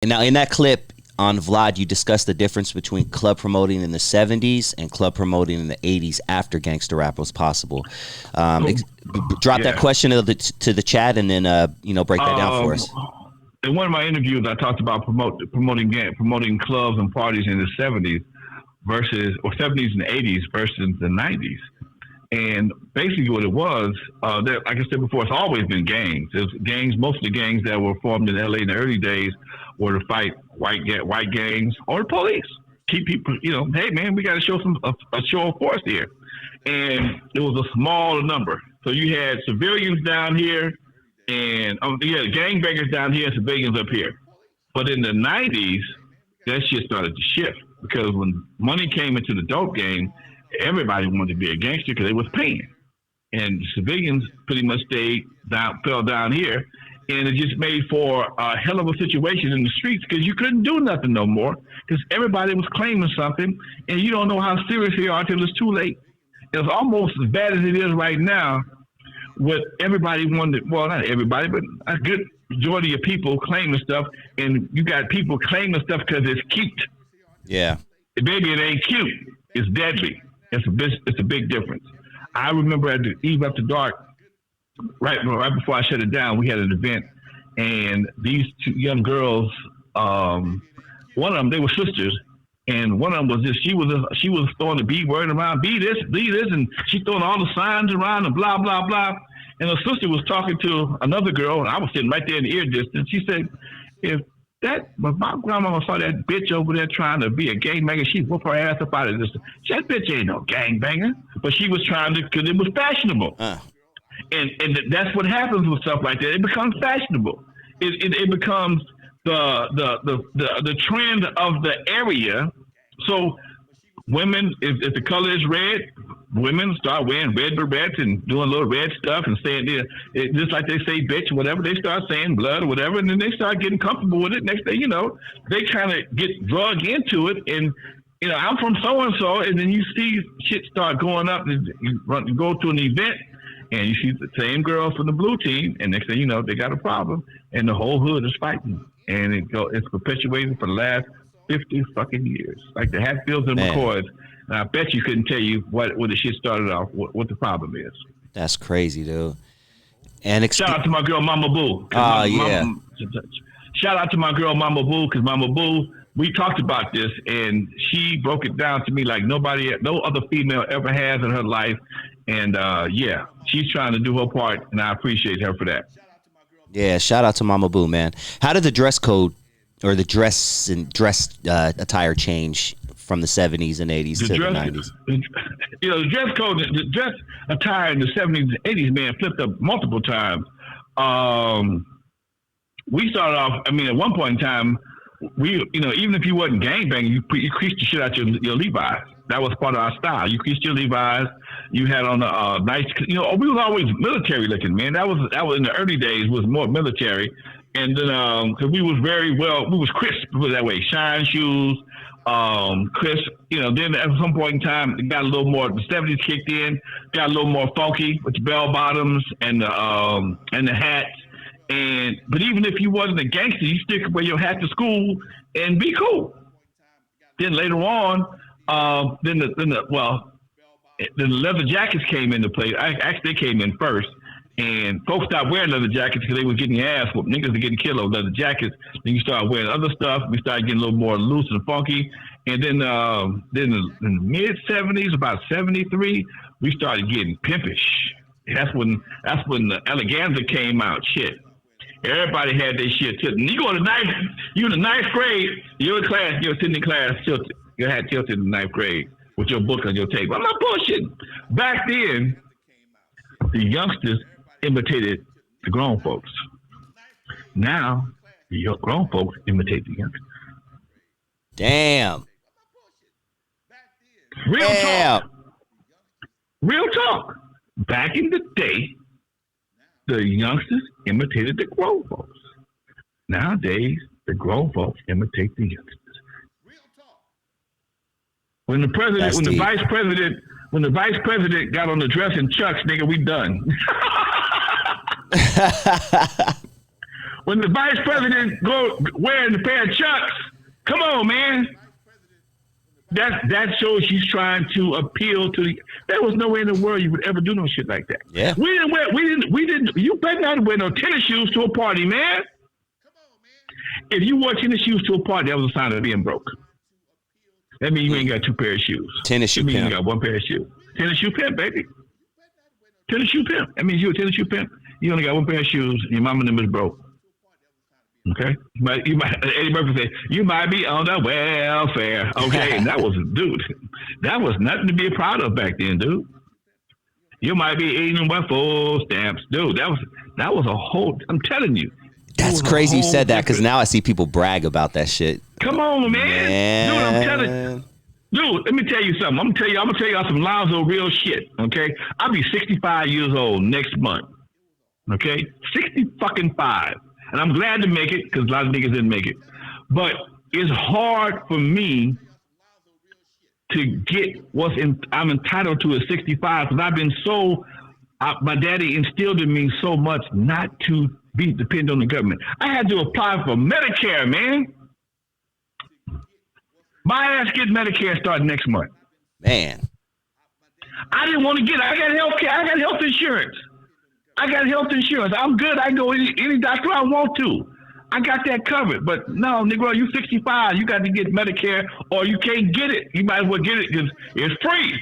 And now in that clip on Vlad, you discussed the difference between club promoting in the 70s and club promoting in the 80s after gangster rap was possible. Drop that question to the chat and then break that down for us. In one of my interviews, I talked about promoting clubs and parties in the 70s or 70s and 80s versus the 90s. And basically what it was, like I said before, it's always been gangs. There's gangs, mostly gangs that were formed in LA in the early days were to fight white gangs or the police. Keep people, hey man, we got to show a show of force here. And it was a smaller number. So you had civilians down here and you had gangbangers down here and civilians up here. But in the 90s, that shit started to shift because when money came into the dope game, everybody wanted to be a gangster because they was paying. And civilians pretty much fell down here. And it just made for a hell of a situation in the streets because you couldn't do nothing no more because everybody was claiming something and you don't know how serious they are until it's too late. It's almost as bad as it is right now with everybody well, not everybody, but a good majority of people claiming stuff. And you got people claiming stuff because it's cute. Yeah. Baby, it ain't cute. It's deadly. It's a big difference. I remember at the Eve After Dark, right before I shut it down, we had an event, and these two young girls, one of them, they were sisters, and one of them was she was throwing the B word around, be this, and she throwing all the signs around and blah blah blah. And her sister was talking to another girl, and I was sitting right there in the ear distance. She said, if my grandmama saw that bitch over there trying to be a gangbanger, she'd whoop her ass up out of this. That bitch ain't no gangbanger, but she was trying to because it was fashionable. And that's what happens with stuff like that. It becomes fashionable. It becomes the trend of the area. So women, if the color is red, women start wearing red berets and doing little red stuff and saying, just like they say bitch or whatever, they start saying blood or whatever, and then they start getting comfortable with it. Next thing you know, they kind of get drugged into it. And, I'm from so-and-so, and then you see shit start going up. And you go to an event, and you see the same girls from the blue team, and next thing you know, they got a problem, and the whole hood is fighting. And it's perpetuating for the last 50 fucking years. Like the Hatfields and McCoys. And I bet you couldn't tell you what the shit started off, what the problem is. That's crazy, dude. And shout out to my girl Mama Boo. Shout out to my girl Mama Boo, because Mama Boo, we talked about this, and she broke it down to me like no other female ever has in her life. And she's trying to do her part, and I appreciate her for that. Yeah, shout out to Mama Boo, man. How did the dress code or the dress attire change from the 70s and 80s to the 90s? The dress code, the dress attire in the 70s and 80s, man, flipped up multiple times. We started off, at one point in time, even if you wasn't gangbanging, you creased the shit out your Levi's. That was part of our style. You creased your Levi's. You had on a nice, we was always military looking, man. That was in the early days, was more military. And then, cause we was crisp, put it that way. Shine shoes, crisp, then at some point in time, it got a little more, the 70s kicked in, got a little more funky with the bell bottoms and the hats. But even if you wasn't a gangster, you still could wear your hat to school and be cool. Then later on, then the leather jackets came into play. Actually, they came in first. And folks stopped wearing leather jackets because they were getting ass whooped. Niggas were getting killed over leather jackets. Then you start wearing other stuff. We started getting a little more loose and funky. And then in the mid 70s, about 73, we started getting pimpish. That's when the eleganza came out. Shit. Everybody had their shit tilted. And you in the ninth grade, you're sitting in class tilted. Your hat tilted in the ninth grade with your book on your table. I'm not bullshitting. Back then, the youngsters imitated the grown folks. Now, the grown folks imitate the youngsters. Damn. Real talk. Back in the day, the youngsters imitated the grown folks. Nowadays, the grown folks imitate the youngsters. When the vice president got on the dress and chucks, nigga, we done. when the vice president go wearing a pair of Chucks, come on, man. That shows she's trying to appeal to the. There was no way in the world you would ever do no shit like that. Yeah. We didn't. You better not wear no tennis shoes to a party, man. If you wore tennis shoes to a party, that was a sign of being broke. That means you ain't got two pairs of shoes. Tennis shoe pimp. You got one pair of shoes. Tennis shoe pimp, baby. Tennis shoe pimp. That means you're a tennis shoe pimp. You only got one pair of shoes, and your mama and them is broke. Okay? You might Eddie Murphy say, you might be on the welfare. Okay, and that was nothing to be proud of back then, dude. You might be eating with food stamps. Dude, that was a whole, I'm telling you. That's crazy you said that, because now I see people brag about that shit. Come on, man. Dude, I'm telling you. Dude, let me tell you something. I'm gonna tell y'all some Lonzo real shit, okay? I'll be 65 years old next month. Okay? 65. And I'm glad to make it, because a lot of niggas didn't make it. But it's hard for me to get I'm entitled to at 65, because I've been my daddy instilled in me so much not to be dependent on the government. I had to apply for Medicare, man. My ass get Medicare starting next month. Man. I didn't want to get it. I got health care. I got health insurance. I'm good. I can go any doctor I want to. I got that covered. But no, Negro, you 65. You got to get Medicare, or you can't get it. You might as well get it because it's free.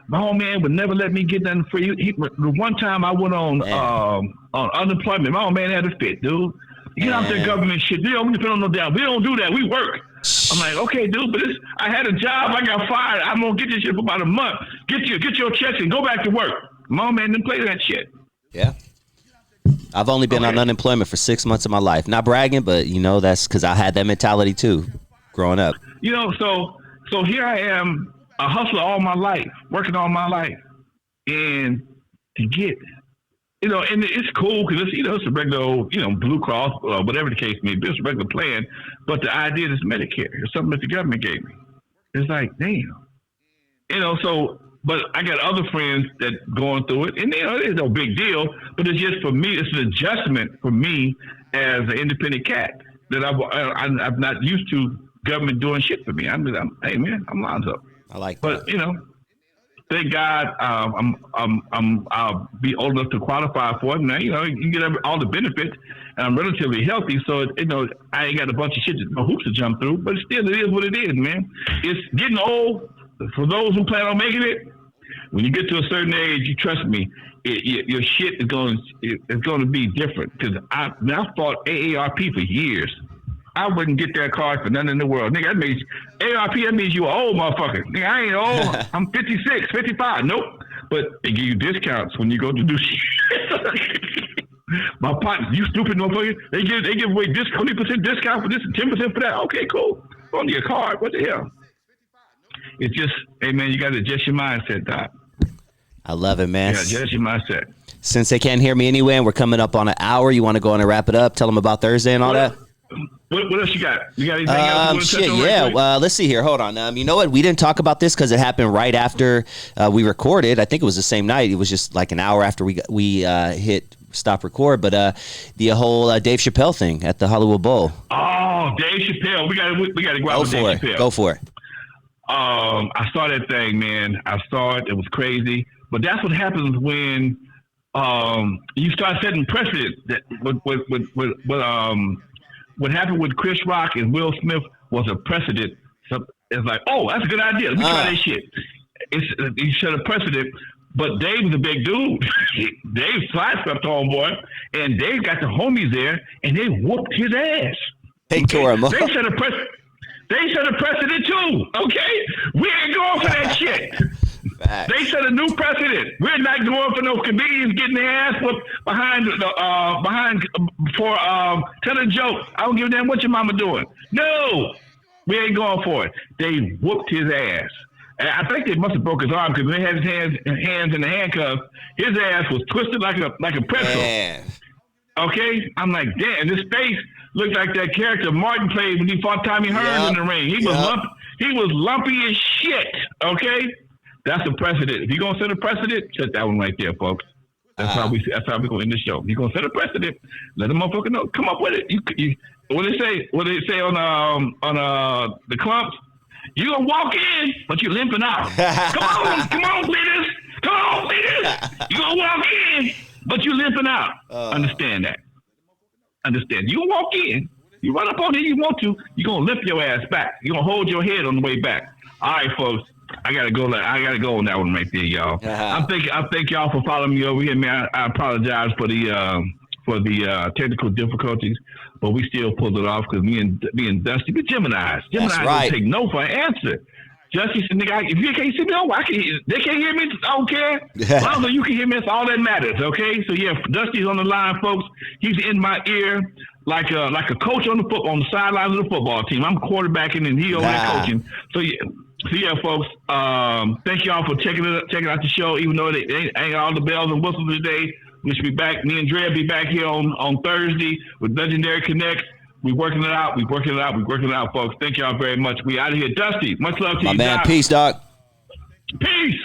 My old man would never let me get nothing free. The one time I went on unemployment, my old man had a fit, dude. Get out there government shit. They don't depend on no doubt. We don't do that. We work. I'm like, okay, dude, but I had a job. I got fired. I'm going to get this shit for about a month. Get your checks and go back to work. My old man didn't play that shit. Yeah. I've only been on unemployment for 6 months of my life. Not bragging, but, that's because I had that mentality, too, growing up. So here I am, a hustler all my life, working all my life. And to get, and it's cool because it's a regular old, Blue Cross, whatever the case may be. It's a regular plan. But the idea is Medicare. It's something that the government gave me. It's like, damn. But I got other friends that going through it, and it's no big deal. But it's just for me, it's an adjustment for me as an independent cat that I'm not used to government doing shit for me. Hey man, I'm Lonzo. I like that. But thank God, I'll be old enough to qualify for it. Now you get all the benefits, and I'm relatively healthy, so I ain't got a bunch of shit, hoops to jump through. But still, it is what it is, man. It's getting old. For those who plan on making it, when you get to a certain age, you trust me, your shit is going to be different. Because I fought AARP for years. I wouldn't get that card for nothing in the world. Nigga, that means AARP, that means you an old motherfucker. Nigga, I ain't old. I'm 56, 55. Nope. But they give you discounts when you go to do shit. My partners, you stupid motherfucker. They give away 20% discount for this and 10% for that. Okay, cool. On your card. What the hell? It's just, hey man, you got to adjust your mindset, Doc. I love it, man. Yeah, adjust your mindset. Since they can't hear me anyway, and we're coming up on an hour, you want to go on and wrap it up? Tell them about Thursday and all that. What else you got? You got anything else? Let's see here. Hold on. You know what? We didn't talk about this because it happened right after we recorded. I think it was the same night. It was just like an hour after we hit stop record. But the whole Dave Chappelle thing at the Hollywood Bowl. Oh, Dave Chappelle. We got to go out with Dave Chappelle. Go for it. I saw that thing, man. I saw it. It was crazy. But that's what happens when you start setting precedent. That what happened with Chris Rock and Will Smith was a precedent. So it's like, oh, that's a good idea. Let me try that shit. You set a precedent. But Dave was a big dude. Dave sideswept homeboy, and Dave got the homies there, and they whooped his ass. They tore him up. They set a precedent too. Okay, we ain't going for that shit. Facts. They set a new precedent. We're not going for no comedians getting their ass whooped behind for telling jokes. I don't give a damn what your mama doing. No, we ain't going for it. They whooped his ass. And I think they must have broke his arm because when they had his hands in the handcuffs, his ass was twisted like a pretzel. Man. Okay, I'm like, damn, his face looked like that character Martin played when he fought Tommy Hearns in the ring. He was lumpy as shit. Okay, that's a precedent. If you're gonna set a precedent, set that one right there, folks. That's how we gonna end the show. You gonna set a precedent. Let the motherfucker know. Come up with it. You what they say? What they say on the clumps? You gonna walk in, but you're limping out. Come on, leaders. Come on, leaders. You gonna walk in, but you're limping out. Understand that. Understand. You walk in. You run up on it. You want to. You gonna lift your ass back. You gonna hold your head on the way back. All right, folks. I gotta go on that one right there, y'all. I thank y'all for following me over here, man. I apologize for the technical difficulties, but we still pulled it off because me and Dusty, we Geminis. Geminis don't take no for an answer. Justin said, nigga, if you can't see me, they can't hear me. I don't care. As long as you can hear me, that's all that matters. Okay, so yeah, Dusty's on the line, folks. He's in my ear like a coach on the sidelines of the football team. I'm quarterbacking and he over there coaching. So yeah, folks. Thank y'all for checking out the show. Even though they ain't all the bells and whistles today, we should be back. Me and Dre will be back here on Thursday with Legendary Connects. We working it out, folks. Thank y'all very much. We out of here. Dusty, much love to you. My man, peace, Doc. Peace.